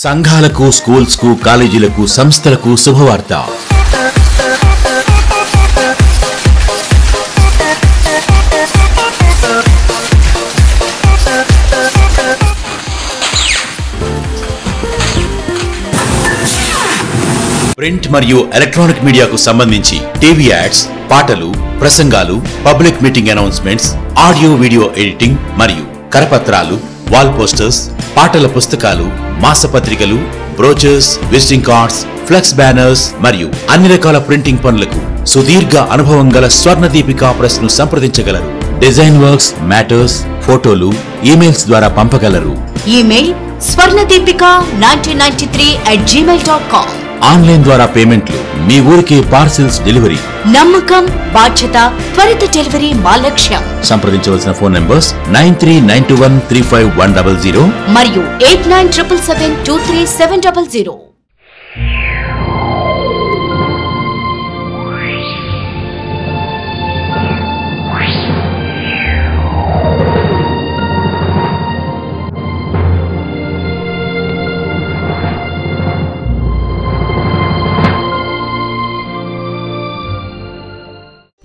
సంఘాలకు, స్కూల్స్ కు, కాలేజీలకు, సంస్థలకు శుభవార్త. ప్రింట్ మరియు ఎలక్ట్రానిక్ మీడియాకు సంబంధించి టీవీ యాడ్స్, పాటలు, ప్రసంగాలు, public meeting announcements, audio video editing మరియు కరపత్రాలు, వాల్ పోస్టర్స్, పాటల పుస్తకాలు, మాసపత్రికలు, brochures, visiting cards, flex banners మరియు అన్ని రకాల ప్రింటింగ్ పనులకు సుదీర్ఘ అనుభవం గల స్వర్ణదీపిక ప్రెస్ ను సంప్రదించగలరు. డిజైన్ వర్క్స్, మ్యాటర్స్, ఫోటోలు, ఈమెయిల్స్ ద్వారా పంపగలరు. Email swarnadeepika1993@gmail.com. ఆన్లైన్ ద్వారా పేమెంట్లు, మీ ఊరికి పార్సిల్స్ డెలివరీ. నమ్మకం, బాధ్యత, త్వరిత డెలివరీ మా లక్ష్యం. సంప్రదించవలసిన ఫోన్ నంబర్స్ 9392135100 మరియు 8977723700.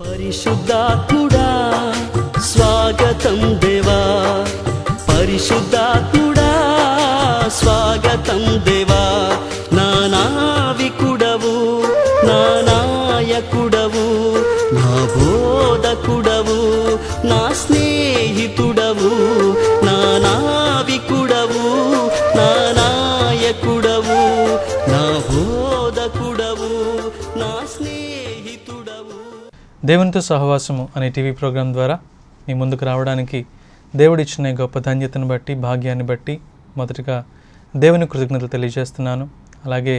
పరిశుద్ధాత్ముడా స్వాగతం దేవా, పరిశుద్ధాత్ముడా స్వాగతం దేవా, నా నావికుడవు, నా నాయకుడవు, నా బోధకుడవు, నా స్నేహితుడవు, నా నావికుడవు, నా నాయకుడవు, నా బోధకుడవు, నా స్నేహితుడవు. దేవునితో సహవాసము అనే టీవీ ప్రోగ్రాం ద్వారా మీ ముందుకు రావడానికి దేవుడిచ్చిన గొప్ప ధన్యతను బట్టి, భాగ్యాన్ని బట్టి మొదటగా దేవుని కృతజ్ఞతలు తెలియజేస్తున్నాను. అలాగే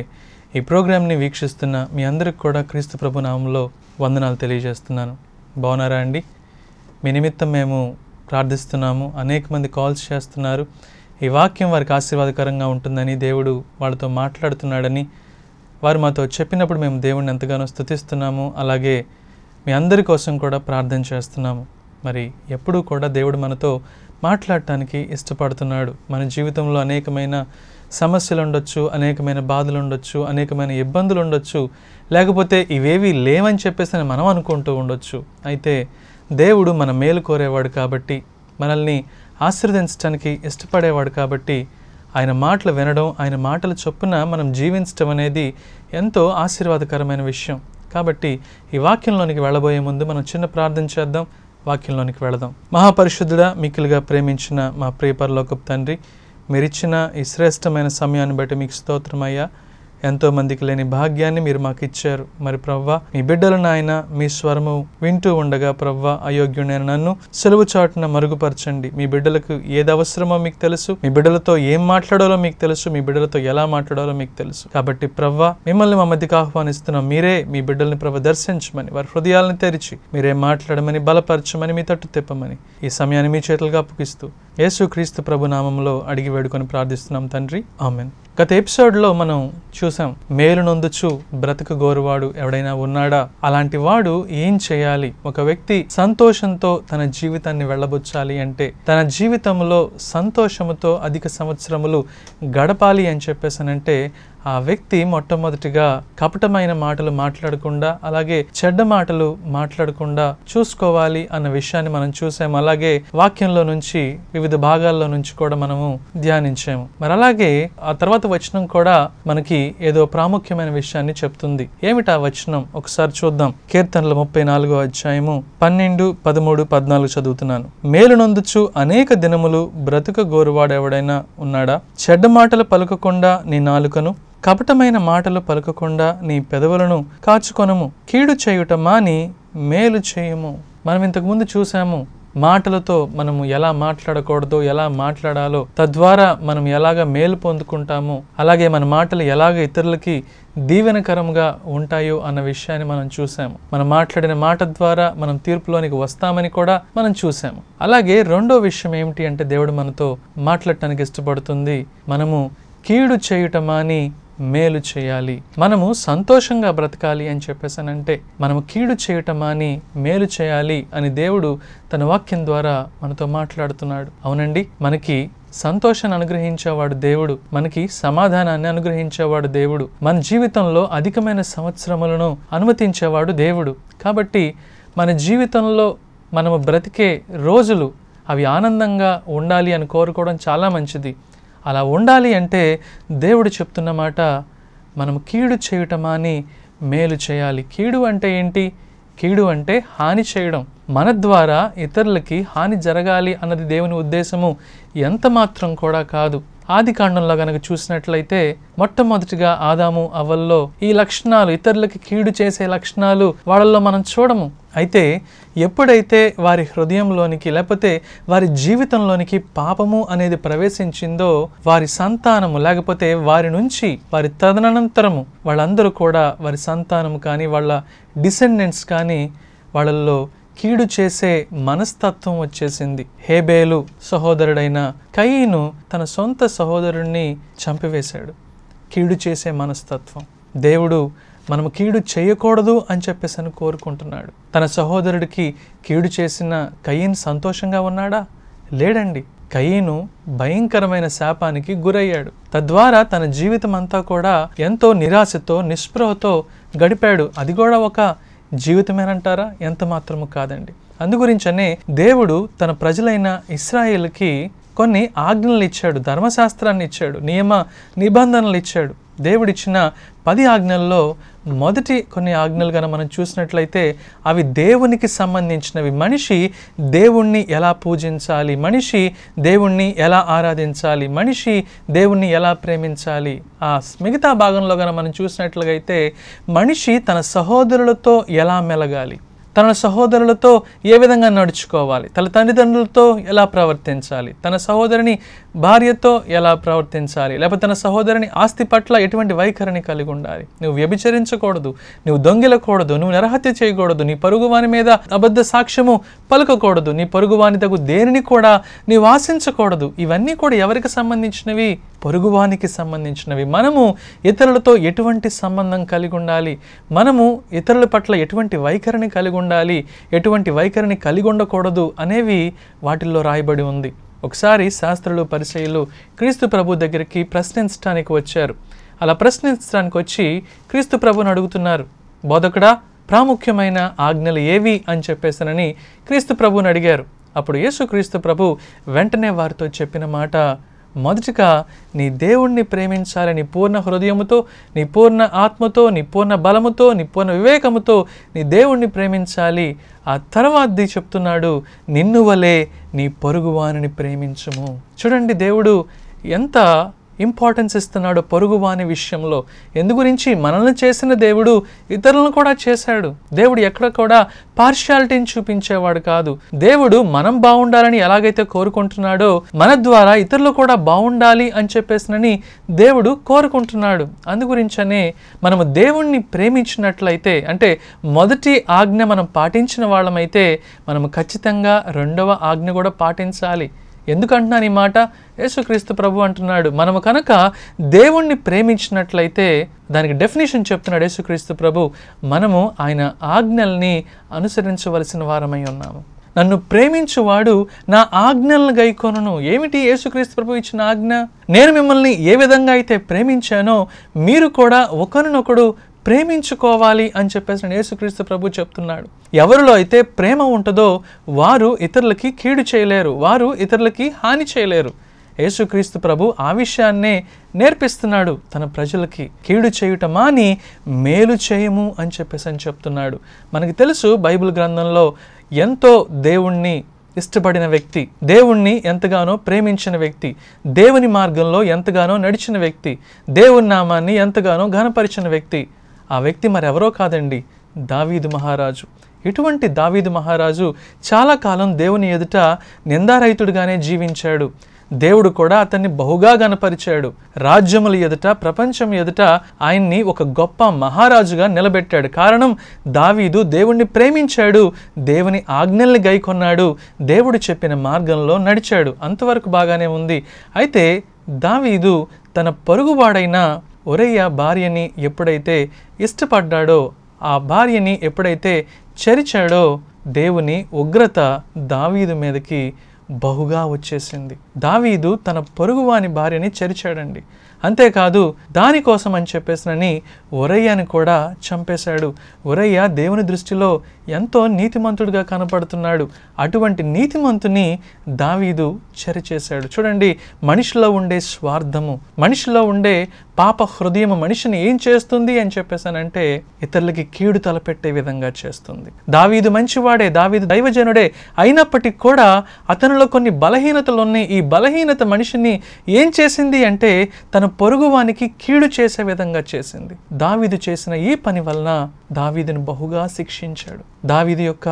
ఈ ప్రోగ్రాంని వీక్షిస్తున్న మీ అందరికి కూడా క్రీస్తు ప్రభు నామంలో వందనాలు తెలియజేస్తున్నాను. బాగున్నారా అండి? మీ నిమిత్తం మేము ప్రార్థిస్తున్నాము. అనేక మంది కాల్స్ చేస్తున్నారు. ఈ వాక్యం వారికి ఆశీర్వాదకరంగా ఉంటుందని, దేవుడు వాళ్ళతో మాట్లాడుతున్నాడని వారు మాతో చెప్పినప్పుడు మేము దేవుడిని ఎంతగానో స్తుతిస్తున్నాము. అలాగే మీ అందరి కోసం కూడా ప్రార్థన చేస్తున్నాము. మరి ఎప్పుడూ కూడా దేవుడు మనతో మాట్లాడటానికి ఇష్టపడుతున్నాడు. మన జీవితంలో అనేకమైన సమస్యలు ఉండొచ్చు, అనేకమైన బాధలు ఉండొచ్చు, అనేకమైన ఇబ్బందులు ఉండొచ్చు, లేకపోతే ఇవేవి లేవని చెప్పేసి మనం అనుకుంటూ ఉండొచ్చు. అయితే దేవుడు మన మేలు కోరేవాడు కాబట్టి, మనల్ని ఆశీర్వదించడానికి ఇష్టపడేవాడు కాబట్టి, ఆయన మాటలు వినడం, ఆయన మాటల చొప్పున మనం జీవించడం అనేది ఎంతో ఆశీర్వాదకరమైన విషయం. కాబట్టి ఈ వాక్యంలోనికి వెళ్ళబోయే ముందు మనం చిన్న ప్రార్థన చేద్దాం. వాక్యంలోనికి వెళదాం. మహాపరిశుద్ధుడా, మిక్కిలిగా ప్రేమించిన మా ప్రియ పరలోకపు తండ్రి, మీరిచ్చిన ఈ శ్రేష్టమైన సమయాన్ని బట్టి మీకు స్తోత్రమయ్యా. ఎంతోమందికి లేని భాగ్యాన్ని మీరు మాకు ఇచ్చారు. మరి ప్రవ్వా, మీ బిడ్డలు నాయన మీ స్వరము వింటూ ఉండగా ప్రవ్వా, అయోగ్యుడైన నన్ను సులువు చాటున మరుగుపరచండి. మీ బిడ్డలకు ఏది అవసరమో మీకు తెలుసు, మీ బిడ్డలతో ఏం మాట్లాడాలో మీకు తెలుసు, మీ బిడ్డలతో ఎలా మాట్లాడాలో మీకు తెలుసు. కాబట్టి ప్రవ్వా, మిమ్మల్ని మా మధ్యకు ఆహ్వానిస్తున్నాం. మీరే మీ బిడ్డల్ని ప్రవ్వ దర్శించమని, వారి హృదయాలను తెరిచి మీరే మాట్లాడమని, బలపరచమని, మీ తట్టు తిప్పమని ఈ సమయాన్ని మీ చేతులుగా అప్పగిస్తూ యేసు క్రీస్తు ప్రభు నామంలో అడిగి వేడుకొని ప్రార్థిస్తున్నాం తండ్రి, ఆమెన్. గత ఎపిసోడ్లో మనం చూసాం, మేలు నొందుచు బ్రతుకు గోరువాడు ఎవడైనా ఉన్నాడా? అలాంటి వాడు ఏం చేయాలి? ఒక వ్యక్తి సంతోషంతో తన జీవితాన్ని వెళ్ళబుచ్చాలి అంటే, తన జీవితంలో సంతోషముతో అధిక సంవత్సరములు గడపాలి అని చెప్పేసానంటే, ఆ వ్యక్తి మొట్టమొదటిగా కపటమైన మాటలు మాట్లాడకుండా, అలాగే చెడ్డ మాటలు మాట్లాడకుండా చూసుకోవాలి అన్న విషయాన్ని మనం చూసాము. అలాగే వాక్యంలో నుంచి వివిధ భాగాల్లో నుంచి కూడా మనము ధ్యానించాము. మరి అలాగే ఆ తర్వాత వచనం కూడా మనకి ఏదో ప్రాముఖ్యమైన విషయాన్ని చెప్తుంది. ఏమిటా వచనం? ఒకసారి చూద్దాం. కీర్తనలు 34వ అధ్యాయము 12, 13, 14 చదువుతున్నాను. మేలు నొందుచు అనేక దినములు బ్రతుక గోరువాడెవడైనా ఉన్నాడా? చెడ్డ మాటలు పలుకకుండా నీ నాలుకను, కపటమైన మాటలు పలుకకుండా నీ పెదవులను కాచుకొనము. కీడు చేయుట మాని మేలు చేయము. మనం ఇంతకుముందు చూసాము, మాటలతో మనము ఎలా మాట్లాడకూడదో, ఎలా మాట్లాడాలో, తద్వారా మనం ఎలాగ మేలు పొందుకుంటామో, అలాగే మన మాటలు ఎలాగ ఇతరులకి దీవెనకరంగా ఉంటాయో అన్న విషయాన్ని మనం చూసాము. మనం మాట్లాడిన మాట ద్వారా మనం తీర్పులోనికి వస్తామని కూడా మనం చూసాము. అలాగే రెండో విషయం ఏమిటి అంటే, దేవుడు మనతో మాట్లాడటానికి ఇష్టపడుతుంది. మనము కీడు చేయుట మాని మేలు చేయాలి. మనము సంతోషంగా బ్రతకాలి అని చెప్పేసానంటే మనము కీడు చేయటం అని మేలు చేయాలి అని దేవుడు తన వాక్యం ద్వారా మనతో మాట్లాడుతున్నాడు. అవునండి, మనకి సంతోషాన్ని అనుగ్రహించేవాడు దేవుడు, మనకి సమాధానాన్ని అనుగ్రహించేవాడు దేవుడు, మన జీవితంలో అధికమైన సంవత్సరములను అనుమతించేవాడు దేవుడు. కాబట్టి మన జీవితంలో మనము బ్రతికే రోజులు అవి ఆనందంగా ఉండాలి అని కోరుకోవడం చాలా మంచిది. అలా ఉండాలి అంటే దేవుడు చెప్తున్న మాట, మనం కీడు చేయటమా అని మేలు చేయాలి. కీడు అంటే ఏంటి? కీడు అంటే హాని చేయడం. మన ద్వారా ఇతరులకి హాని జరగాలి అన్నది దేవుని ఉద్దేశము ఎంత మాత్రం కూడా కాదు. ఆది కాండంలో గనక చూసినట్లయితే మొట్టమొదటిగా ఆదాము అవ్వల్లో ఈ లక్షణాలు, ఇతరులకి కీడు చేసే లక్షణాలు వాళ్ళల్లో మనం చూడము. అయితే ఎప్పుడైతే వారి హృదయంలోనికి లేకపోతే వారి జీవితంలోనికి పాపము అనేది ప్రవేశించిందో వారి సంతానము లేకపోతే వారి నుంచి వారి తదనంతరము వాళ్ళందరూ కూడా వారి సంతానము కానీ వాళ్ళ డిసెండెంట్స్ కానీ వాళ్ళల్లో కీడు చేసే మనస్తత్వం వచ్చేసింది. హేబేలు సహోదరుడైన కయీను తన సొంత సహోదరుణ్ణి చంపివేశాడు. కీడు చేసే మనస్తత్వం. దేవుడు మనము కీడు చేయకూడదు అని చెప్పేసి కోరుకుంటున్నాడు. తన సహోదరుడికి కీడు చేసిన కయీన్ సంతోషంగా ఉన్నాడా? లేడండి. కయీను భయంకరమైన శాపానికి గురయ్యాడు. తద్వారా తన జీవితం అంతా కూడా ఎంతో నిరాశతో నిస్పృహతో గడిపాడు. అది కూడా ఒక జీవితమేనంటారా? ఎంత మాత్రము కాదండి. అందుగురించనే దేవుడు తన ప్రజలైన ఇశ్రాయేలుకి కొన్ని ఆజ్ఞలు ఇచ్చాడు, ధర్మశాస్త్రాన్ని ఇచ్చాడు, నియమ నిబంధనలు ఇచ్చాడు. దేవుడిచ్చిన 10 ఆజ్ఞల్లో మొదటి కొన్ని ఆజ్ఞలు కనుక మనం చూసినట్లయితే అవి దేవునికి సంబంధించినవి. మనిషి దేవుణ్ణి ఎలా పూజించాలి, మనిషి దేవుణ్ణి ఎలా ఆరాధించాలి, మనిషి దేవుణ్ణి ఎలా ప్రేమించాలి. ఆ మిగతా భాగంలో కనుక మనం చూసినట్లయితే మనిషి తన సహోదరులతో ఎలా మెలగాలి, తన సహోదరులతో ఏ విధంగా నడుచుకోవాలి, తన తల్లిదండ్రులతో ఎలా ప్రవర్తించాలి, తన సహోదరుని భార్యతో ఎలా ప్రవర్తించాలి, లేకపోతే తన సహోదరుని ఆస్తి పట్ల ఎటువంటి వైఖరిని కలిగి ఉండాలి. నువ్వు వ్యభిచరించకూడదు, నువ్వు దొంగిలకూడదు, నువ్వు నరహత్య చేయకూడదు, నీ పొరుగువాని మీద అబద్ధ సాక్ష్యము పలకకూడదు, నీ పొరుగువాని తగు దేనిని కూడా నీవు ఆశించకూడదు. ఇవన్నీ కూడా ఎవరికి సంబంధించినవి? పొరుగువానికి సంబంధించినవి. మనము ఇతరులతో ఎటువంటి సంబంధం కలిగి ఉండాలి, మనము ఇతరుల పట్ల ఎటువంటి వైఖరిని కలిగి ఉండాలి, ఎటువంటి వైఖరిని కలిగి ఉండకూడదు అనేవి వాటిల్లో రాయబడి ఉంది. ఒకసారి శాస్త్రులు పరిసయ్యులు క్రీస్తు ప్రభు దగ్గరికి ప్రశ్నించడానికి వచ్చారు. అలా ప్రశ్నించడానికి వచ్చి క్రీస్తు ప్రభుని అడుగుతున్నారు, బోధకుడా ప్రాముఖ్యమైన ఆజ్ఞలు ఏవి అని చెప్పేసానని క్రీస్తు ప్రభుని అడిగారు. అప్పుడు యేసుక్రీస్తు ప్రభు వెంటనే వారితో చెప్పిన మాట, మొదటిగా నీ దేవుణ్ణి ప్రేమించాలి, నీ పూర్ణ హృదయముతో, నీ పూర్ణ ఆత్మతో, నీ పూర్ణ బలముతో, నీ పూర్ణ వివేకముతో నీ దేవుణ్ణి ప్రేమించాలి. ఆ తర్వాతది చెప్తున్నాడు, నిన్ను వలె నీ పొరుగువానిని ప్రేమించుము. చూడండి దేవుడు ఎంత ఇంపార్టెన్స్ ఇస్తున్నాడు పొరుగువాని విషయంలో. ఎందు గురించి? మనల్ని చేసిన దేవుడు ఇతరులను కూడా చేశాడు. దేవుడు ఎక్కడ కూడా పార్షియాలిటీని చూపించేవాడు కాదు. దేవుడు మనం బాగుండాలని ఎలాగైతే కోరుకుంటున్నాడో మన ద్వారా ఇతరులు కూడా బాగుండాలి అని చెప్పేసినని దేవుడు కోరుకుంటున్నాడు. అందుగురించనే మనము దేవుణ్ణి ప్రేమించినట్లయితే, అంటే మొదటి ఆజ్ఞ మనం పాటించిన వాళ్ళమైతే మనము ఖచ్చితంగా రెండవ ఆజ్ఞ కూడా పాటించాలి. ఎందుకంటున్నాను ఈ మాట? యేసుక్రీస్తు ప్రభు అంటున్నాడు, మనము కనుక దేవుణ్ణి ప్రేమించినట్లయితే దానికి డెఫినేషన్ చెప్తున్నాడు యేసుక్రీస్తు ప్రభు, మనము ఆయన ఆజ్ఞల్ని అనుసరించవలసిన వారమై ఉన్నాము. నన్ను ప్రేమించువాడు నా ఆజ్ఞలను గైకొనును. ఏమిటి యేసుక్రీస్తు ప్రభు ఇచ్చిన ఆజ్ఞ? నేను మిమ్మల్ని ఏ విధంగా అయితే ప్రేమించానో మీరు కూడా ఒకరినొకడు ప్రేమించుకోవాలి అని చెప్పేసి యేసుక్రీస్తు ప్రభు చెప్తున్నాడు. ఎవరిలో అయితే ప్రేమ ఉంటుందో వారు ఇతరులకి కీడు చేయలేరు, వారు ఇతరులకి హాని చేయలేరు. యేసుక్రీస్తు ప్రభు ఆ విషయాన్నే నేర్పిస్తున్నాడు తన ప్రజలకి. కీడు చేయుట మాని మేలు చేయము అని చెప్పేసి చెప్తున్నాడు. మనకి తెలుసు బైబిల్ గ్రంథంలో ఎంతో దేవుణ్ణి ఇష్టపడిన వ్యక్తి, దేవుణ్ణి ఎంతగానో ప్రేమించిన వ్యక్తి, దేవుని మార్గంలో ఎంతగానో నడిచిన వ్యక్తి, దేవుని నామాన్ని ఎంతగానో ఘనపరిచిన వ్యక్తి, ఆ వ్యక్తి మరెవరో కాదండి, దావీదు మహారాజు. ఇటువంటి దావీదు మహారాజు చాలా కాలం దేవుని ఎదుట నిందారహితుడిగానే జీవించాడు. దేవుడు కూడా అతన్ని బహుగా గణపరిచాడు. రాజ్యముల ఎదుట, ప్రపంచం ఎదుట ఆయన్ని ఒక గొప్ప మహారాజుగా నిలబెట్టాడు. కారణం, దావీదు దేవుణ్ణి ప్రేమించాడు, దేవుని ఆజ్ఞల్ని గైకొన్నాడు, దేవుడు చెప్పిన మార్గంలో నడిచాడు. అంతవరకు బాగానే ఉంది. అయితే దావీదు తన పొరుగువాడైన ఒరయ్య భార్యని ఎప్పుడైతే ఇష్టపడ్డాడో, ఆ భార్యని ఎప్పుడైతే చెరిచాడో, దేవుని ఉగ్రత దావీదు మీదకి బహుగా వచ్చేసింది. దావీదు తన పొరుగువాని భార్యని చెరిచాడండి. అంతేకాదు దానికోసం అని చెప్పేసినని ఒరయ్యని కూడా చంపేశాడు. ఒరయ్య దేవుని దృష్టిలో ఎంతో నీతిమంతుడిగా కనపడుతున్నాడు. అటువంటి నీతిమంతుని దావీదు చెరిచేశాడు. చూడండి, మనిషిలో ఉండే స్వార్థము, మనిషిలో ఉండే పాప హృదయము మనిషిని ఏం చేస్తుంది అని చెప్పేసానంటే ఇతరులకి కీడు తలపెట్టే విధంగా చేస్తుంది. దావీదు మంచివాడే, దావీదు దైవజనుడే, అయినప్పటికీ కూడా అతనిలో కొన్ని బలహీనతలు ఉన్నాయి. ఈ బలహీనత మనిషిని ఏం చేసింది అంటే తన పొరుగువానికి కీడు చేసే విధంగా చేసింది. దావీదు చేసిన ఈ పని వలన దావీదును బహుగా శిక్షించాడు. దావీదు యొక్క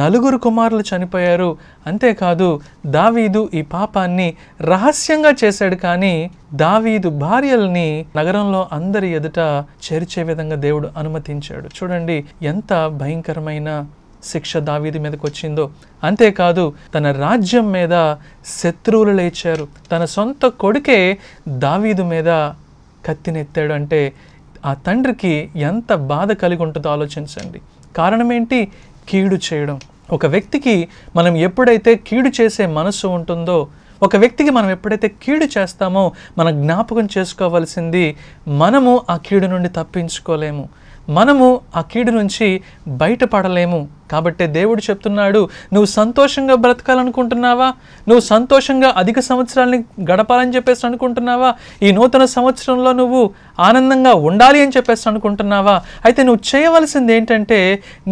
4 కుమారులు చనిపోయారు. అంతేకాదు దావీదు ఈ పాపాన్ని రహస్యంగా చేశాడు, కానీ దావీదు భార్యల్ని నగరంలో అందరి ఎదుట చేర్చే విధంగా దేవుడు అనుమతించాడు. చూడండి ఎంత భయంకరమైన శిక్ష దావీదు మీదకి వచ్చిందో. అంతేకాదు తన రాజ్యం మీద శత్రువులు లేచారు. తన సొంత కొడుకే దావీదు మీద కత్తినెత్తాడు అంటే ఆ తండ్రికి ఎంత బాధ కలిగి ఉంటుందో ఆలోచించండి. కారణం ఏంటి? కీడు చేయడం. ఒక వ్యక్తికి మనం ఎప్పుడైతే కీడు చేసే మనసు ఉంటుందో, ఒక వ్యక్తికి మనం ఎప్పుడైతే కీడు చేస్తామో మనం జ్ఞాపకం చేసుకోవాల్సింది, మనము ఆ కీడు నుండి తప్పించుకోలేము, మనము ఆ కీడు నుంచి బయటపడలేము. కాబట్టి దేవుడు చెప్తున్నాడు, నువ్వు సంతోషంగా బ్రతకాలనుకుంటున్నావా? నువ్వు సంతోషంగా అధిక సంవత్సరాలని గడపాలని చెప్పేసి అనుకుంటున్నావా? ఈ నూతన సంవత్సరంలో నువ్వు ఆనందంగా ఉండాలి అని చెప్పేసి అనుకుంటున్నావా? అయితే నువ్వు చేయవలసింది ఏంటంటే,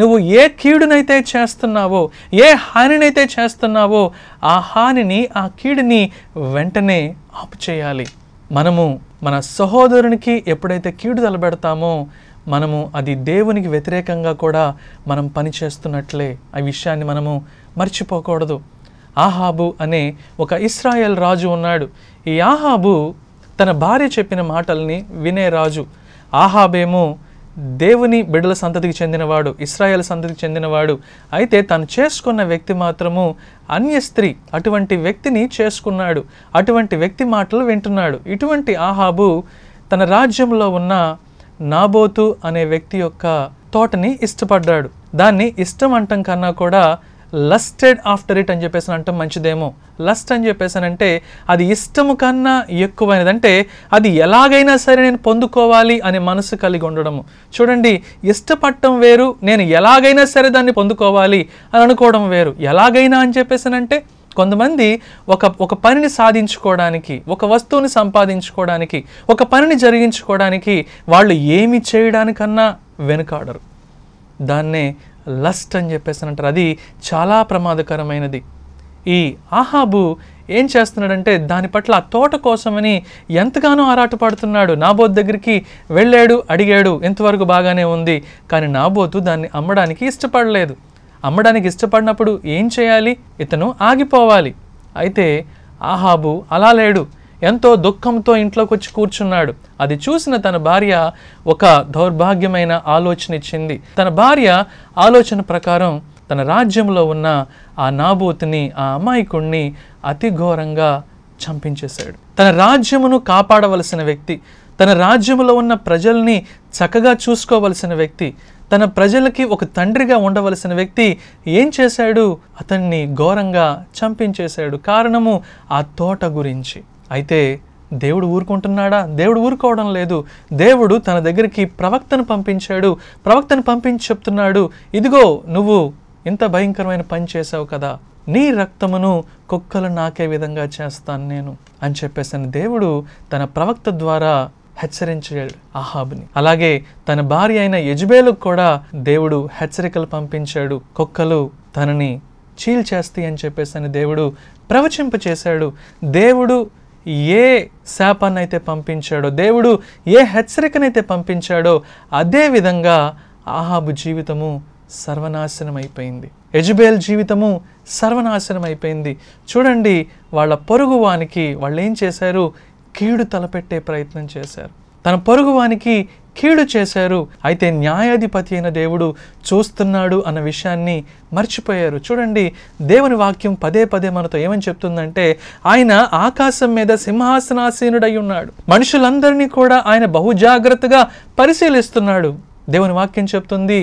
నువ్వు ఏ కీడునైతే చేస్తున్నావో, ఏ హానినైతే చేస్తున్నావో ఆ హానిని, ఆ కీడుని వెంటనే ఆపు చేయాలి. మనము మన సహోదరునికి ఎప్పుడైతే కీడు తలబెడతామో మనము అది దేవునికి వ్యతిరేకంగా కూడా మనం పనిచేస్తున్నట్లే. ఆ విషయాన్ని మనము మర్చిపోకూడదు. ఆహాబు అనే ఒక ఇశ్రాయేల్ రాజు ఉన్నాడు. ఈ ఆహాబు తన భార్య చెప్పిన మాటల్ని వినే రాజు. ఆహాబేమో దేవుని బిడ్డల సంతతికి చెందినవాడు, ఇశ్రాయేల్ సంతతికి చెందినవాడు. అయితే తను చేసుకున్న వ్యక్తి మాత్రము అన్య స్త్రీ. అటువంటి వ్యక్తిని చేసుకున్నాడు. అటువంటి వ్యక్తి మాటలు వింటున్నాడు. ఇటువంటి ఆహాబు తన రాజ్యంలో ఉన్న నాబోతు అనే వ్యక్తి యొక్క తోటని ఇష్టపడ్డాడు. దాన్ని ఇష్టం అంటం కన్నా కూడా లస్టెడ్ ఆఫ్టర్ ఇట్ అని చెప్పేసి అంటాం మంచిదేమో. లస్ట్ అని చెప్పేసానంటే అది ఇష్టము కన్నా ఎక్కువైనది, అంటే అది ఎలాగైనా సరే నేను పొందుకోవాలి అనే మనసు కలిగి ఉండడము. చూడండి, ఇష్టపడటం వేరు, నేను ఎలాగైనా సరే దాన్ని పొందుకోవాలి అని అనుకోవడం వేరు. ఎలాగైనా అని చెప్పేసానంటే కొంతమంది ఒక పనిని సాధించుకోవడానికి, ఒక వస్తువుని సంపాదించుకోవడానికి, ఒక పనిని జరిగించుకోవడానికి వాళ్ళు ఏమి చేయడానికన్నా వెనుకాడరు. దాన్నే లస్ట్ అని చెప్పేసి అంటారు. అది చాలా ప్రమాదకరమైనది. ఈ ఆహాబు ఏం చేస్తున్నాడంటే దాని పట్ల ఆ తోట కోసమని ఎంతగానో ఆరాటపడుతున్నాడు. నాబోతు దగ్గరికి వెళ్ళాడు, అడిగాడు, ఎంతవరకు బాగానే ఉంది. కానీ నాబోతు దాన్ని అమ్మడానికి ఇష్టపడలేదు. అమ్మడానికి ఇష్టపడినప్పుడు ఏం చేయాలి? ఇతను ఆగిపోవాలి. అయితే ఆహాబు అలా లేడు. ఎంతో దుఃఖంతో ఇంట్లోకి వచ్చి కూర్చున్నాడు. అది చూసిన తన భార్య ఒక దౌర్భాగ్యమైన ఆలోచన ఇచ్చింది. తన భార్య ఆలోచన ప్రకారం తన రాజ్యంలో ఉన్న ఆ నాబోతుని, ఆ అమాయకుణ్ణి అతి ఘోరంగా చంపించేశాడు. తన రాజ్యమును కాపాడవలసిన వ్యక్తి, తన రాజ్యంలో ఉన్న ప్రజల్ని చక్కగా చూసుకోవలసిన వ్యక్తి, తన ప్రజలకి ఒక తండ్రిగా ఉండవలసిన వ్యక్తి ఏం చేశాడు? అతన్ని ఘోరంగా చంపించేశాడు. కారణము ఆ తోట గురించి. అయితే దేవుడు ఊరుకుంటున్నాడా? దేవుడు ఊరుకోవడం లేదు. దేవుడు తన దగ్గరికి ప్రవక్తను పంపించాడు. ప్రవక్తను పంపించి చెప్తున్నాడు, ఇదిగో నువ్వు ఇంత భయంకరమైన పని చేశావు కదా, నీ రక్తమును కుక్కలు నాకే విధంగా చేస్తాను నేను అని చెప్పేసిన దేవుడు తన ప్రవక్త ద్వారా హెచ్చరించాడు ఆహాబుని. అలాగే తన భార్య అయిన యెజబేలుకు కూడా దేవుడు హెచ్చరికలు పంపించాడు. కుక్కలు తనని చీల్చేస్తాయి అని చెప్పేసి దేవుడు ప్రవచింపచేశాడు. దేవుడు ఏ శాపాన్నైతే పంపించాడో, దేవుడు ఏ హెచ్చరికనైతే పంపించాడో అదే విధంగా ఆహాబు జీవితము సర్వనాశనం అయిపోయింది. యెజబేల్ జీవితము సర్వనాశనం అయిపోయింది. చూడండి, వాళ్ళ పొరుగువానికి వాళ్ళు ఏం చేశారు? కీడు తలపెట్టే ప్రయత్నం చేశారు. తన పొరుగువానికి కీడు చేశారు. అయితే న్యాయాధిపతి అయిన దేవుడు చూస్తున్నాడు అన్న విషయాన్ని మర్చిపోయారు. చూడండి, దేవుని వాక్యం పదే పదే మనతో ఏమని చెప్తుందంటే, ఆయన ఆకాశం మీద సింహాసనాసీనుడై ఉన్నాడు. మనుషులందరినీ కూడా ఆయన బహుజాగ్రత్తగా పరిశీలిస్తున్నాడు. దేవుని వాక్యం చెప్తుంది,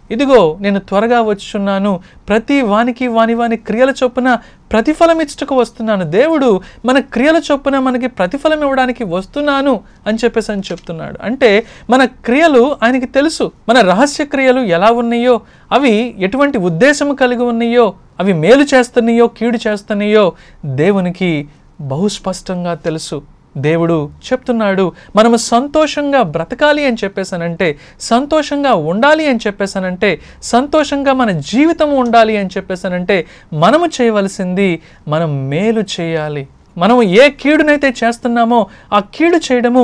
ఇదిగో నేను త్వరగా వచ్చున్నాను, ప్రతి వానికి వాని క్రియల చొప్పున ప్రతిఫలం ఇచ్చుటకు వస్తున్నాను. దేవుడు మన క్రియల చొప్పున మనకి ప్రతిఫలం ఇవ్వడానికి వస్తున్నాను అని చెప్తున్నాడు. అంటే మన క్రియలు ఆయనకి తెలుసు. మన రహస్య క్రియలు ఎలా ఉన్నాయో, అవి ఎటువంటి ఉద్దేశం కలిగి ఉన్నాయో, అవి మేలు చేస్తున్నాయో కీడు చేస్తున్నాయో దేవునికి బహుస్పష్టంగా తెలుసు. దేవుడు చెప్తున్నాడు, మనము సంతోషంగా బ్రతకాలి అని చెప్పేసానంటే, సంతోషంగా ఉండాలి అని చెప్పేసానంటే, సంతోషంగా మన జీవితం ఉండాలి అని చెప్పేసానంటే, మనము చేయవలసింది మనం మేలు చేయాలి. మనం ఏ కీడునైతే చేస్తున్నామో ఆ కీడు చేయడము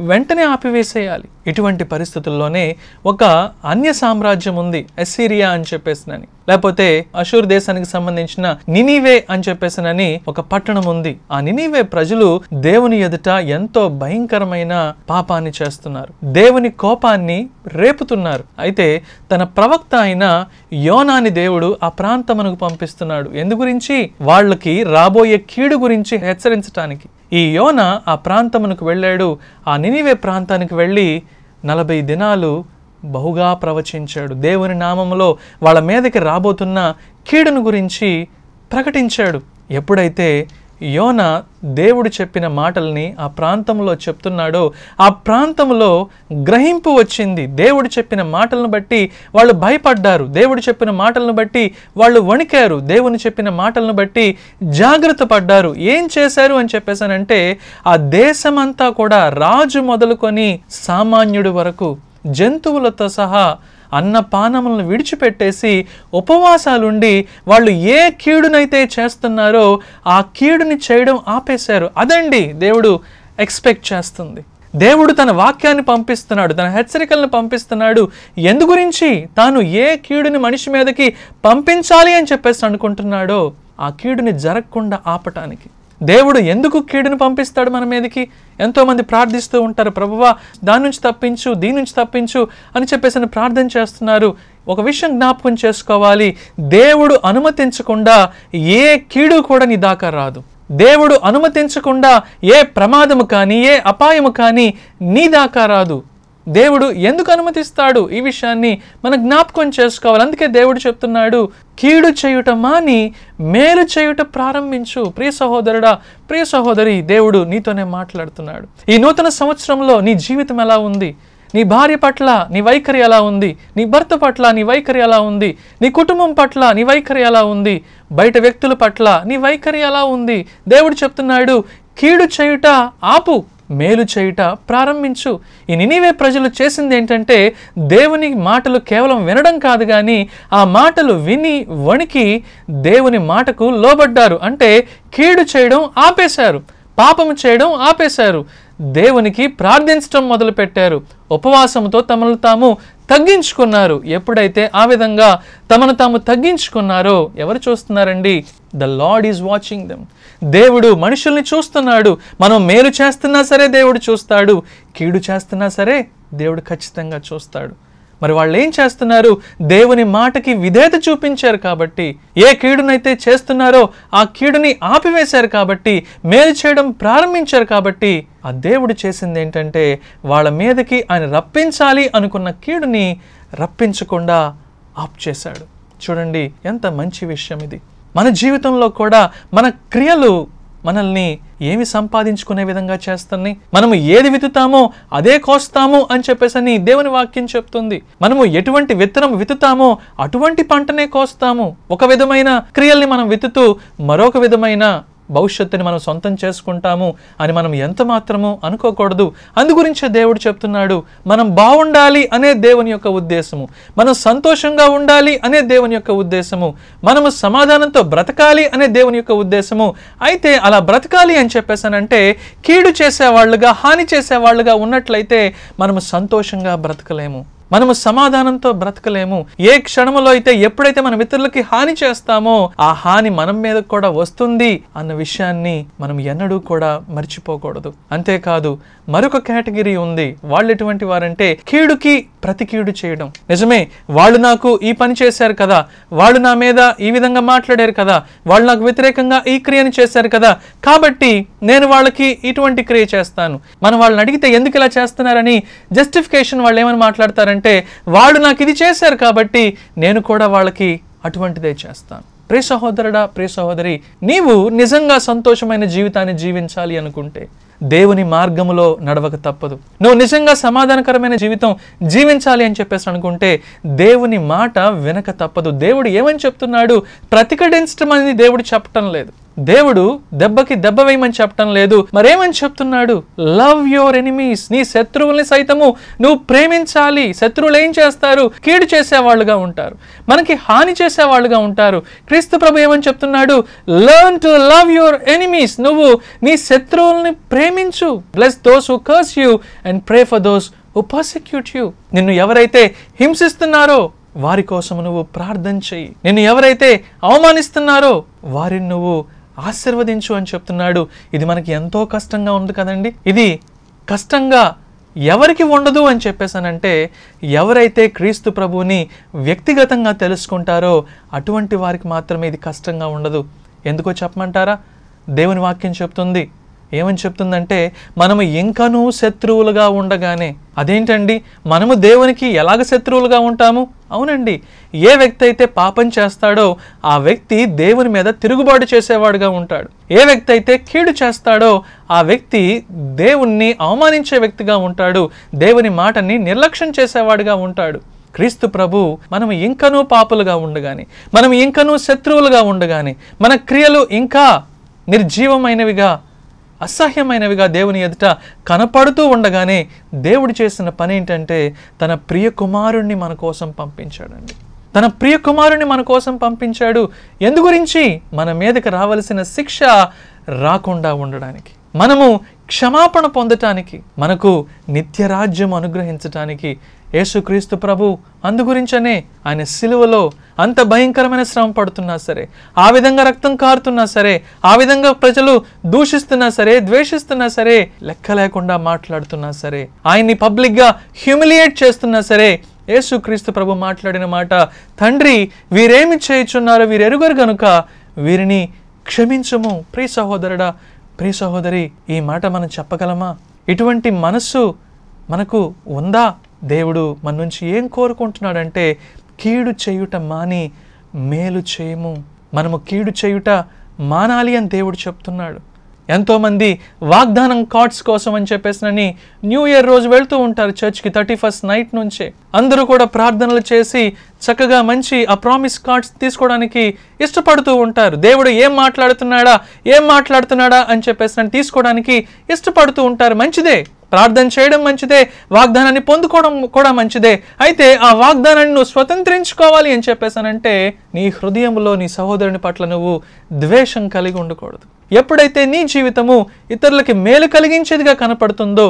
వెంటనే ఆపివేసేయాలి. ఇటువంటి పరిస్థితుల్లోనే ఒక అన్య సామ్రాజ్యం ఉంది, అసిరియా అని చెప్పేసినని, లేకపోతే అషూర్ దేశానికి సంబంధించిన నినివే అని చెప్పేసినని ఒక పట్టణం ఉంది. ఆ నినివే ప్రజలు దేవుని ఎదుట ఎంతో భయంకరమైన పాపాన్ని చేస్తున్నారు, దేవుని కోపాన్ని రేపుతున్నారు. అయితే తన ప్రవక్త అయిన యోనాని దేవుడు ఆ ప్రాంతమునకు పంపిస్తున్నాడు. ఎందు గురించి? వాళ్ళకి రాబోయే కీడు గురించి హెచ్చరించటానికి. ఈ యోనా ఆ ప్రాంతమునకు వెళ్ళాడు. ఆ నినివే ప్రాంతానికి వెళ్ళి 40 దినాలు బహుగా ప్రవచించాడు. దేవుని నామములో వాళ్ళ మీదకి రాబోతున్న కీడును గురించి ప్రకటించాడు. ఎప్పుడైతే యోనా దేవుడు చెప్పిన మాటల్ని ఆ ప్రాంతంలో చెప్తున్నాడో, ఆ ప్రాంతంలో గ్రహింపు వచ్చింది. దేవుడు చెప్పిన మాటలను బట్టి వాళ్ళు భయపడ్డారు. దేవుడు చెప్పిన మాటలను బట్టి వాళ్ళు వణికారు. దేవుని చెప్పిన మాటలను బట్టి జాగ్రత్త పడ్డారు. ఏం చేశారు అని చెప్పేసానంటే, ఆ దేశమంతా కూడా రాజు మొదలుకొని సామాన్యుడి వరకు జంతువులతో సహా అన్నపానములను విడిచిపెట్టేసి ఉపవాసాలుండి వాళ్ళు ఏ కీడునైతే చేస్తున్నారో ఆ కీడుని చేయడం ఆపేశారు. అదండి దేవుడు ఎక్స్పెక్ట్ చేస్తుంది. దేవుడు తన వాక్యాన్ని పంపిస్తున్నాడు, తన హెచ్చరికలను పంపిస్తున్నాడు. ఎందు గురించి? తాను ఏ కీడుని మనిషి మీదకి పంపించాలి అని చెప్పేసి అనుకుంటున్నాడో ఆ కీడుని జరగకుండా ఆపటానికి. దేవుడు ఎందుకు కీడుని పంపిస్తాడు మన మీదకి? ఎంతోమంది ప్రార్థిస్తూ ఉంటారు, ప్రభువా దాని నుంచి తప్పించు, దీని నుంచి తప్పించు అని చెప్పేసి ప్రార్థన చేస్తున్నారు. ఒక విషయం జ్ఞాపకం చేసుకోవాలి, దేవుడు అనుమతించకుండా ఏ కీడు కూడా నీ దాకా రాదు. దేవుడు అనుమతించకుండా ఏ ప్రమాదము కానీ ఏ అపాయము కానీ నీ దాకా రాదు. దేవుడు ఎందుకు అనుమతిస్తాడు? ఈ విషయాన్ని మనం జ్ఞాపకం చేసుకోవాలి. అందుకే దేవుడు చెప్తున్నాడు, కీడు చేయుట మాని మేలు చేయుట ప్రారంభించు. ప్రియ సహోదరుడా, ప్రియ సహోదరి, దేవుడు నీతోనే మాట్లాడుతున్నాడు. ఈ నూతన సంవత్సరంలో నీ జీవితం ఎలా ఉంది? నీ భార్య పట్ల నీ వైఖరి ఎలా ఉంది? నీ భర్త పట్ల నీ వైఖరి ఎలా ఉంది? నీ కుటుంబం పట్ల నీ వైఖరి ఎలా ఉంది? బయట వ్యక్తుల పట్ల నీ వైఖరి ఎలా ఉంది? దేవుడు చెప్తున్నాడు, కీడు చేయుట ఆపు, మేలు చేయుట ప్రారంభించు. ఈ నినివే ప్రజలు చేసింది ఏంటంటే, దేవుని మాటలు కేవలం వినడం కాదు కానీ ఆ మాటలు విని వణికి దేవుని మాటకు లోబడ్డారు. అంటే కీడు చేయడం ఆపేశారు, పాపము చేయడం ఆపేశారు, దేవునికి ప్రార్థించడం మొదలుపెట్టారు, ఉపవాసంతో తమను తాము తగ్గించుకున్నారు. ఎప్పుడైతే ఆ విధంగా తమను తాము తగ్గించుకున్నారో ఎవరు చూస్తున్నారండి? The lord is watching them. దేవుడు మనుషుల్ని చూస్తున్నాడు. మనం మేలు చేస్తున్నా సరే దేవుడు చూస్తాడు, కీడు చేస్తున్నా సరే దేవుడు ఖచ్చితంగా చూస్తాడు. మరి వాళ్ళు ఏం చేస్తున్నారు? దేవుని మాటకి విధేయత చూపించారు కాబట్టి, ఏ కీడునైతే చేస్తున్నారో ఆ కీడుని ఆపివేశారు కాబట్టి, మేలు చేయడం ప్రారంభించారు కాబట్టి, ఆ దేవుడు చేసింది ఏంటంటే వాళ్ళ మీదకి ఆయన రప్పించాలి అనుకున్న కీడుని రప్పించకుండా ఆప్ చేశాడు. చూడండి ఎంత మంచి విషయం ఇది. మన జీవితంలో కూడా మన క్రియలు మనల్ని ఏమి సంపాదించుకునే విధంగా చేస్తున్నాయి? మనము ఏది విత్తుతామో అదే కోస్తాము అని చెప్పేసి దేవుని వాక్యం చెప్తుంది. మనము ఎటువంటి విత్తనం విత్తుతామో అటువంటి పంటనే కోస్తాము. ఒక విధమైన క్రియల్ని మనం విత్తుతూ మరొక విధమైన భవిష్యత్తుని మనం సొంతం చేసుకుంటాము అని మనం ఎంత మాత్రము అనుకోకూడదు. అందుగురించే దేవుడు చెప్తున్నాడు, మనం బాగుండాలి అనే దేవుని యొక్క ఉద్దేశము, మనం సంతోషంగా ఉండాలి అనే దేవుని యొక్క ఉద్దేశము, మనము సమాధానంతో బ్రతకాలి అనే దేవుని యొక్క ఉద్దేశము. అయితే అలా బ్రతకాలి అని చెప్పేసానంటే కీడు చేసేవాళ్ళుగా హాని చేసేవాళ్ళుగా ఉన్నట్లయితే మనము సంతోషంగా బ్రతకలేము. మనము సమాధానంతో బ్రతకలేము. ఏ క్షణంలో అయితే ఎప్పుడైతే మనం ఇతరులకి హాని చేస్తామో ఆ హాని మనం మీద కూడా వస్తుంది అన్న విషయాన్ని మనం ఎన్నడూ కూడా మర్చిపోకూడదు. అంతేకాదు మరొక కేటగిరీ ఉంది. వాళ్ళు ఎటువంటి వారంటే కీడుకి ప్రతి కీడు చేయడం. నిజమే, వాళ్ళు నాకు ఈ పని చేశారు కదా, వాళ్ళు నా మీద ఈ విధంగా మాట్లాడారు కదా, వాళ్ళు నాకు వ్యతిరేకంగా ఈ క్రియను చేశారు కదా, కాబట్టి నేను వాళ్ళకి ఇటువంటి క్రియ చేస్తాను. మనం వాళ్ళని అడిగితే ఎందుకు ఇలా చేస్తున్నారని జస్టిఫికేషన్ వాళ్ళు ఏమని మాట్లాడతారంటే, వాళ్ళు నాకు ఇది చేశారు కాబట్టి నేను కూడా వాళ్ళకి అటువంటిదే చేస్తాను. ప్రియ సహోదరుడా, ప్రియ సహోదరి, నీవు నిజంగా సంతోషమైన జీవితాన్ని జీవించాలి అనుకుంటే దేవుని మార్గములో నడవక తప్పదు. నువ్వు నిజంగా సమాధానకరమైన జీవితం జీవించాలి అని చెప్పేసి అనుకుంటే దేవుని మాట వినక తప్పదు. దేవుడు ఏమని చెప్తున్నాడు? ప్రతిఘటించమని దేవుడు చెప్పటం లేదు. దేవుడు దెబ్బకి దెబ్బ వేయమని చెప్పటం లేదు. మరేమని చెప్తున్నాడు? Love your enemies. నీ శత్రువుల్ని సైతము నువ్వు ప్రేమించాలి. శత్రువులు ఏం చేస్తారు? కీడు చేసేవాళ్ళుగా ఉంటారు, మనకి హాని చేసేవాళ్ళుగా ఉంటారు. క్రీస్తు ప్రభు ఏమని చెప్తున్నాడు? Learn to love your enemies. నువ్వు నీ శత్రువుల్ని ప్రేమించు. Bless those who curse you and pray for those who persecute you. నిన్ను ఎవరైతే హింసిస్తున్నారో వారి కోసం నువ్వు ప్రార్థన చెయ్యి. నిన్ను ఎవరైతే అవమానిస్తున్నారో వారిని నువ్వు ఆశీర్వదించు అని చెప్తున్నాడు. ఇది మనకి ఎంతో కష్టంగా ఉంది కదండి. ఇది కష్టంగా ఎవరికి ఉండదు అని చెప్పేసానంటే, ఎవరైతే క్రీస్తు ప్రభువుని వ్యక్తిగతంగా తెలుసుకుంటారో అటువంటి వారికి మాత్రమే ఇది కష్టంగా ఉండదు. ఎందుకో చెప్పమంటారా? దేవుని వాక్యం చెప్తుంది. ఏమని చెప్తుందంటే, మనము ఇంకనూ శత్రువులుగా ఉండగానే. అదేంటండి, మనము దేవునికి ఎలాగ శత్రువులుగా ఉంటాము? అవునండి, ఏ వ్యక్తి అయితే పాపం చేస్తాడో ఆ వ్యక్తి దేవుని మీద తిరుగుబాటు చేసేవాడుగా ఉంటాడు. ఏ వ్యక్తి అయితే కీడు చేస్తాడో ఆ వ్యక్తి దేవుణ్ణి అవమానించే వ్యక్తిగా ఉంటాడు. దేవుని మాటని నిర్లక్ష్యం చేసేవాడుగా ఉంటాడు. క్రీస్తు ప్రభు మనం ఇంకనూ పాపులుగా ఉండగానే, మనం ఇంకనూ శత్రువులుగా ఉండగానే, మన క్రియలు ఇంకా నిర్జీవమైనవిగా అసహ్యమైనవిగా దేవుని ఎదుట కనపడుతూ ఉండగానే దేవుడు చేసిన పని ఏంటంటే తన ప్రియ కుమారుణ్ణి మన కోసం పంపించాడండి. తన ప్రియ కుమారుణ్ణి మన కోసం పంపించాడు. ఎందు గురించి? మన మీదకి రావలసిన శిక్ష రాకుండా ఉండడానికి, మనము క్షమాపణ పొందటానికి, మనకు నిత్యరాజ్యం అనుగ్రహించటానికి యేసుక్రీస్తు ప్రభు అందుగురించనే ఆయన సిలువలో అంత భయంకరమైన శ్రమ పడుతున్నా సరే, ఆ విధంగా రక్తం కారుతున్నా సరే, ఆ విధంగా ప్రజలు దూషిస్తున్నా సరే, ద్వేషిస్తున్నా సరే, లెక్క లేకుండా మాట్లాడుతున్నా సరే, ఆయన్ని పబ్లిక్గా హ్యూమిలియేట్ చేస్తున్నా సరే, యేసుక్రీస్తు ప్రభు మాట్లాడిన మాట, తండ్రి వీరేమి చేయుచున్నారో వీరెరుగరు గనుక వీరిని క్షమించుము. ప్రియ సహోదరుడా, ప్రియ సహోదరి, ఈ మాట మనం చెప్పగలమా? ఇటువంటి మనస్సు మనకు ఉందా? దేవుడు మన నుంచి ఏం కోరుకుంటున్నాడంటే కీడు చేయుట మాని మేలు చేయము. మనము కీడు చేయుట మానాలి అని దేవుడు చెప్తున్నాడు. ఎంతోమంది వాగ్దానం కార్డ్స్ కోసం అని చెప్పేసి న్యూ ఇయర్ రోజు వెళ్తూ ఉంటారు చర్చ్కి. 31st నైట్ నుంచే అందరూ కూడా ప్రార్థనలు చేసి చక్కగా మంచి ఆ ప్రామిస్ కార్డ్స్ తీసుకోవడానికి ఇష్టపడుతూ ఉంటారు. దేవుడు ఏం మాట్లాడుతున్నాడా అని చెప్పేసి తీసుకోవడానికి ఇష్టపడుతూ ఉంటారు. మంచిదే, ప్రార్థన చేయడం మంచిదే, వాగ్దానాన్ని పొందుకోవడం కూడా మంచిదే. అయితే ఆ వాగ్దానాన్ని నువ్వు స్వతంత్రించుకోవాలి అని చెప్పేసానంటే నీ హృదయంలో నీ సహోదరుని పట్ల నువ్వు ద్వేషం కలిగి ఉండకూడదు. ఎప్పుడైతే నీ జీవితము ఇతరులకి మేలు కలిగించేదిగా కనపడుతుందో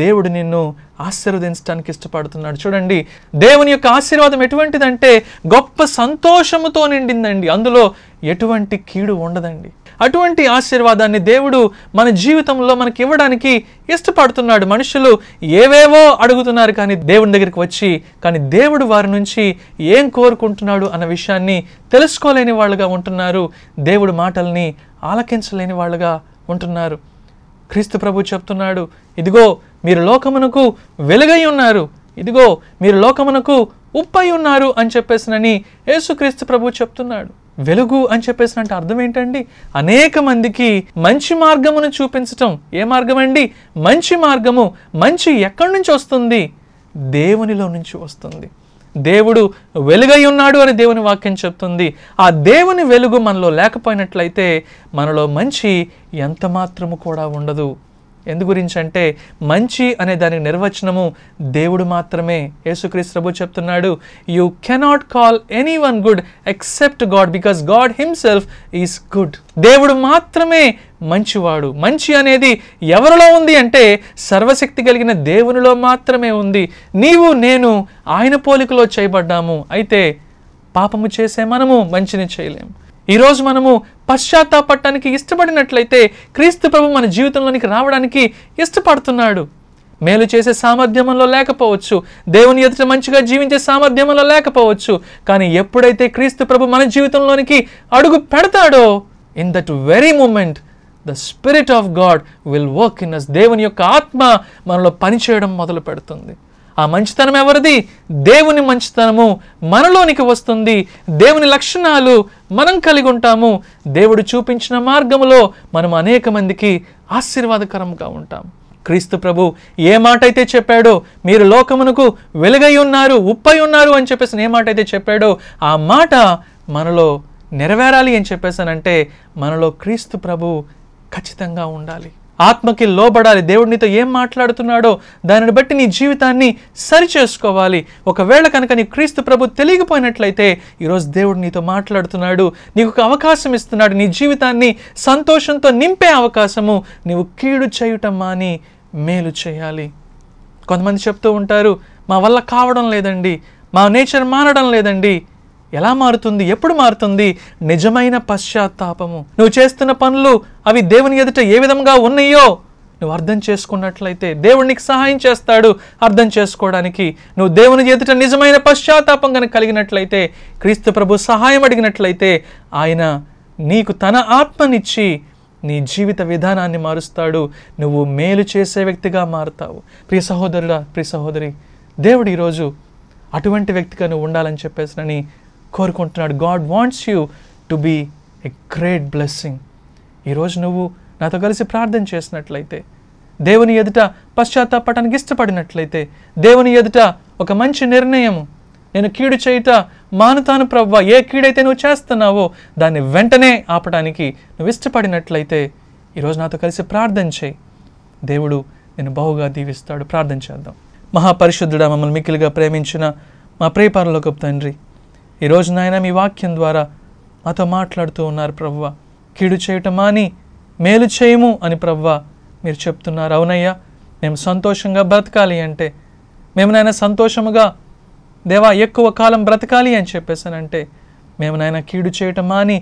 దేవుడు నిన్ను ఆశీర్వదించడానికి ఇష్టపడుతున్నాడు. చూడండి, దేవుని యొక్క ఆశీర్వాదం ఎటువంటిదంటే గొప్ప సంతోషముతో నిండిందండి. అందులో ఎటువంటి కీడు ఉండదండి. అటువంటి ఆశీర్వాదాన్ని దేవుడు మన జీవితంలో మనకి ఇవ్వడానికి ఇష్టపడుతున్నాడు. మనుషులు ఏవేవో అడుగుతున్నారు కానీ దేవుని దగ్గరికి వచ్చి, కానీ దేవుడు వారి నుంచి ఏం కోరుకుంటున్నాడు అన్న విషయాన్ని తెలుసుకోలేని వాళ్ళుగా ఉంటున్నారు. దేవుడు మాటల్ని ఆలకించలేని వాళ్ళుగా ఉంటున్నారు. క్రీస్తు ప్రభు చెప్తున్నాడు, ఇదిగో మీరు లోకమునకు వెలుగై ఉన్నారు, ఇదిగో మీరు లోకమునకు ఉప్పై ఉన్నారు అని చెప్పేసినని యేసుక్రీస్తు ప్రభు చెప్తున్నాడు. వెలుగు అని చెప్పేసి అంటే అర్థం ఏంటండి? అనేక మందికి మంచి మార్గమును చూపించటం. ఏ మార్గం అండి? మంచి మార్గము. మంచి ఎక్కడి నుంచి వస్తుంది? దేవునిలో నుంచి వస్తుంది. దేవుడు వెలుగై ఉన్నాడు అని దేవుని వాక్యం చెప్తుంది. ఆ దేవుని వెలుగు మనలో లేకపోయినట్లయితే మనలో మంచి ఎంత మాత్రము కూడా ఉండదు. ఎందు గురించి అంటే మంచి అనే దానికి నిర్వచనము దేవుడు మాత్రమే. యేసుక్రీస్తు ప్రభు చెప్తున్నాడు, you cannot call any one good except God because God himself is good. దేవుడు మాత్రమే మంచివాడు. మంచి అనేది ఎవరిలో ఉంది అంటే సర్వశక్తి కలిగిన దేవునిలో మాత్రమే ఉంది. నీవు నేను ఆయన పోలికలో చేయబడ్డాము. అయితే పాపము చేసే మనము మంచిని చేయలేము. ఈరోజు మనము పశ్చాత్తాపడటానికి ఇష్టపడినట్లయితే క్రీస్తు ప్రభు మన జీవితంలోనికి రావడానికి ఇష్టపడుతున్నాడు. మేలు చేసే సామర్థ్యంలో లేకపోవచ్చు, దేవుని ఎదుట మంచిగా జీవించే సామర్థ్యంలో లేకపోవచ్చు, కానీ ఎప్పుడైతే క్రీస్తు ప్రభు మన జీవితంలోనికి అడుగు పెడతాడో in that very moment the spirit of God will work in us. దేవుని యొక్క ఆత్మ మనలో పనిచేయడం మొదలు పెడుతుంది. ఆ మంచితనం ఎవరిది? దేవుని మంచితనము మనలోనికి వస్తుంది. దేవుని లక్షణాలు మనం కలిగి ఉంటాము. దేవుడు చూపించిన మార్గములో మనం అనేక మందికి ఆశీర్వాదకరంగా ఉంటాం. క్రీస్తు ప్రభు ఏ మాట అయితే చెప్పాడో, మీరు లోకమునకు వెలుగై ఉన్నారు, ఉప్పై ఉన్నారు అని చెప్పేసి ఏ మాట అయితే చెప్పాడో ఆ మాట మనలో నెరవేరాలి అని చెప్పేసానంటే మనలో క్రీస్తు ప్రభు ఖచ్చితంగా ఉండాలి. ఆత్మకి లోబడాలి. దేవుడు నీతో ఏం మాట్లాడుతున్నాడో దానిని బట్టి నీ జీవితాన్ని సరిచేసుకోవాలి. ఒకవేళ కనుక నీ క్రీస్తు ప్రభు తెలియకపోయినట్లయితే ఈరోజు దేవుడు నీతో మాట్లాడుతున్నాడు, నీకు ఒక అవకాశం ఇస్తున్నాడు. నీ జీవితాన్ని సంతోషంతో నింపే అవకాశము. నీవు కీడు చేయటం మాని మేలు చేయాలి. కొంతమంది చెప్తూ ఉంటారు, మా వల్ల కావడం లేదండి, మా నేచర్ మారడం లేదండి. ఎలా మారుతుంది? ఎప్పుడు మారుతుంది? నిజమైన పశ్చాత్తాపము. నువ్వు చేస్తున్న పనులు అవి దేవుని ఎదుట ఏ విధంగా ఉన్నాయో నువ్వు అర్థం చేసుకున్నట్లయితే దేవుడు నీకు సహాయం చేస్తాడు అర్థం చేసుకోవడానికి. నువ్వు దేవుని ఎదుట నిజమైన పశ్చాత్తాపం కనుక కలిగినట్లయితే, క్రీస్తు ప్రభు సహాయం అడిగినట్లయితే ఆయన నీకు తన ఆత్మనిచ్చి నీ జీవిత విధానాన్ని మారుస్తాడు. నువ్వు మేలు చేసే వ్యక్తిగా మారుతావు. ప్రియ సహోదరుడా, ప్రియ సహోదరి, దేవుడు ఈరోజు అటువంటి వ్యక్తిగా నువ్వు ఉండాలని చెప్పేసి కోరుకుంటున్నాడు. God wants you to be a great blessing. ఈరోజు నువ్వు నాతో కలిసి ప్రార్థన చేసినట్లయితే, దేవుని ఎదుట పశ్చాత్తాపడటానికి ఇష్టపడినట్లయితే, దేవుని ఎదుట ఒక మంచి నిర్ణయము, నేను కీడు చేయుట మానుతాను ప్రభువా, ఏ కీడైతే నువ్వు చేస్తున్నావో దాన్ని వెంటనే ఆపడానికి నువ్వు ఇష్టపడినట్లయితే ఈరోజు నాతో కలిసి ప్రార్థన చేయి. దేవుడు నేను బహుగా దీవిస్తాడు. ప్రార్థన చేద్దాం. మహాపరిశుద్ధుడా, మమ్మల్ని మిక్కిలిగా ప్రేమించిన మా ప్రియ పరలోకపు తండ్రి, ఈరోజు నాయన మీ వాక్యం ద్వారా మాతో మాట్లాడుతూ ఉన్నారు ప్రభువా. కీడు చేయటం మాని మేలు చేయము అని ప్రభువా మీరు చెప్తున్నారు. అవునయ్యా, మేము సంతోషంగా బ్రతకాలి అంటే, మేము నాయన సంతోషముగా దేవా ఎక్కువ కాలం బ్రతకాలి అని చెప్పేసానంటే, మేము నాయన కీడు చేయటం మాని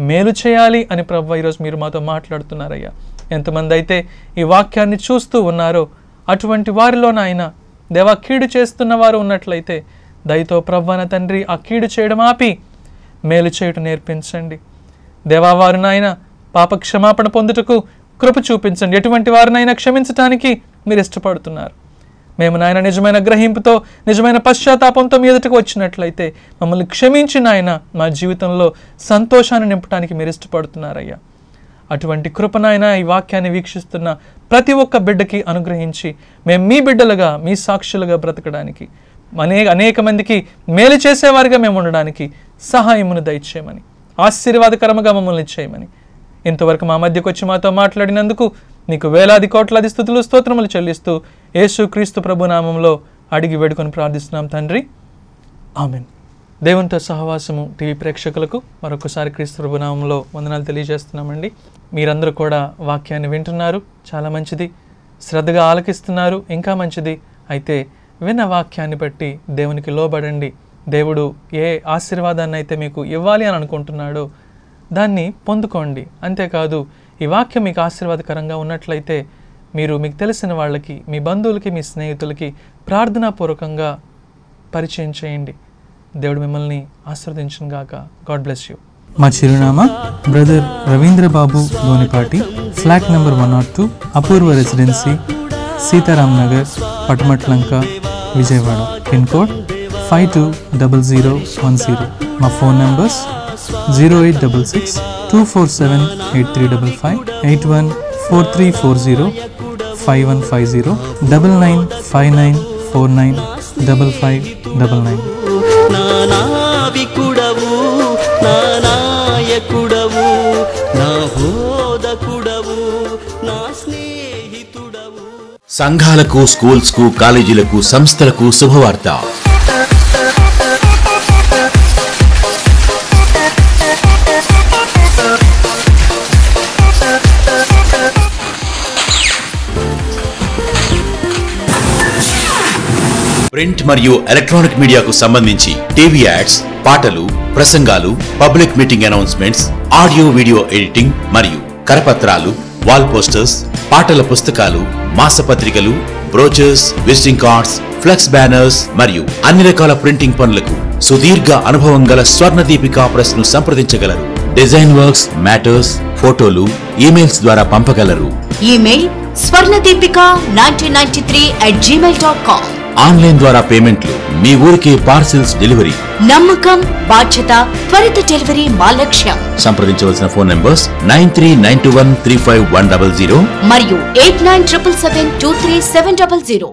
మేలు చేయాలి అని ప్రభువా ఈరోజు మీరు మాతో మాట్లాడుతున్నారయ్యా. ఎంతమంది అయితే ఈ వాక్యాన్ని చూస్తూ ఉన్నారో అటువంటి వారిలో నాయన దేవా కీడు చేస్తున్న వారు ఉన్నట్లయితే దయతో ప్రభువా నా తండ్రి ఆ కీడు చేయడం ఆపి మేలు చేయటం నేర్పించండి. దేవా వారు నాయన పాప క్షమాపణ పొందుటకు కృప చూపించండి. ఎటువంటి వారినైనా క్షమించటానికి మీరు ఇష్టపడుతున్నారు. మేము నాయన నిజమైన గ్రహింపుతో నిజమైన పశ్చాత్తాపంతో మీ ఎదుటకు వచ్చినట్లయితే మమ్మల్ని క్షమించి నాయన మా జీవితంలో సంతోషాన్ని నింపడానికి మీరు ఇష్టపడుతున్నారయ్యా. అటువంటి కృపనైనా ఈ వాక్యాన్ని వీక్షిస్తున్న ప్రతి ఒక్క బిడ్డకి అనుగ్రహించి మేము మీ బిడ్డలుగా మీ సాక్షులుగా బ్రతకడానికి, అనేక మందికి మేలు చేసేవారిగా మేము ఉండడానికి సహాయమును దయచేయమని, ఆశీర్వాదకరముగా మమ్మల్ని చేయమని, ఇంతవరకు మా మధ్యకు వచ్చి మాతో మాట్లాడినందుకు నీకు వేలాది కోట్లాది స్తుతులు స్తోత్రములు చెల్లిస్తూ యేసు క్రీస్తు ప్రభు నామంలో అడిగి వేడుకొని ప్రార్థిస్తున్నాం తండ్రి, ఆమెన్. దేవునితో సహవాసము టీవీ ప్రేక్షకులకు మరొకసారి క్రీస్తు ప్రభు నామంలో వందనాలు తెలియజేస్తున్నామండి. మీరందరూ కూడా వాక్యాన్ని వింటున్నారు, చాలా మంచిది. శ్రద్ధగా ఆలకిస్తున్నారు, ఇంకా మంచిది. అయితే విన్న వాక్యాన్ని బట్టి దేవునికి లోబడండి. దేవుడు ఏ ఆశీర్వాదాన్ని అయితే మీకు ఇవ్వాలి అని అనుకుంటున్నాడో దాన్ని పొందుకోండి. అంతేకాదు ఈ వాక్యం మీకు ఆశీర్వాదకరంగా ఉన్నట్లయితే మీరు మీకు తెలిసిన వాళ్ళకి, మీ బంధువులకి, మీ స్నేహితులకి ప్రార్థనాపూర్వకంగా పరిచయం చేయండి. దేవుడు మిమ్మల్ని ఆశీర్వదించును గాక. God bless you. మా చిరునామా brother Ravindra Babu Dhonipati, flat number 102, Apoorva residency, Sitaram Nagar, Patamatlanka, Vijayawada. Pin code 520010. మా ఫోన్ నంబర్స్ 0866 247 8355, 814340 5150, 9959495599. నా నావికుడవు, నా నాయకుడవు, నా బోధకుడవు, నా స్నేహితుడవు. సంఘాలకు, స్కూల్స్కు, కాలేజీలకు, సంస్థలకు శుభవార్త. ప్రింట్ మరియు ఎలక్ట్రానిక్ మీడియాకు సంబంధించి టీవీ యాడ్స్, పాటలు, ప్రసంగాలు, public meeting announcements, audio video editing మరియు కరపత్రాలు, వాల్ పోస్టర్స్, పాటల పుస్తకాలు, మాసపత్రికలు, brochures, visiting cards, flex banners మరియు అన్ని రకాల ప్రింటింగ్ పనులకు సుదీర్ఘ అనుభవం గల స్వర్ణదీపిక ప్రెస్ ను సంప్రదించగలరు. డిజైన్ వర్క్స్, మ్యాటర్స్, ఫోటోలు, ఈమెయిల్స్ ద్వారా పంపగలరు. Email swarnadeepika1993@gmail.com. ఆన్లైన్ ద్వారా పేమెంట్లు, మీ ఊరికి పార్సిల్స్ డెలివరీ. నమ్మకం, బాధ్యత, త్వరిత డెలివరీ మా లక్ష్యం. సంప్రదించవలసిన ఫోన్ నంబర్స్ 9392135100 మరియు 8977723700.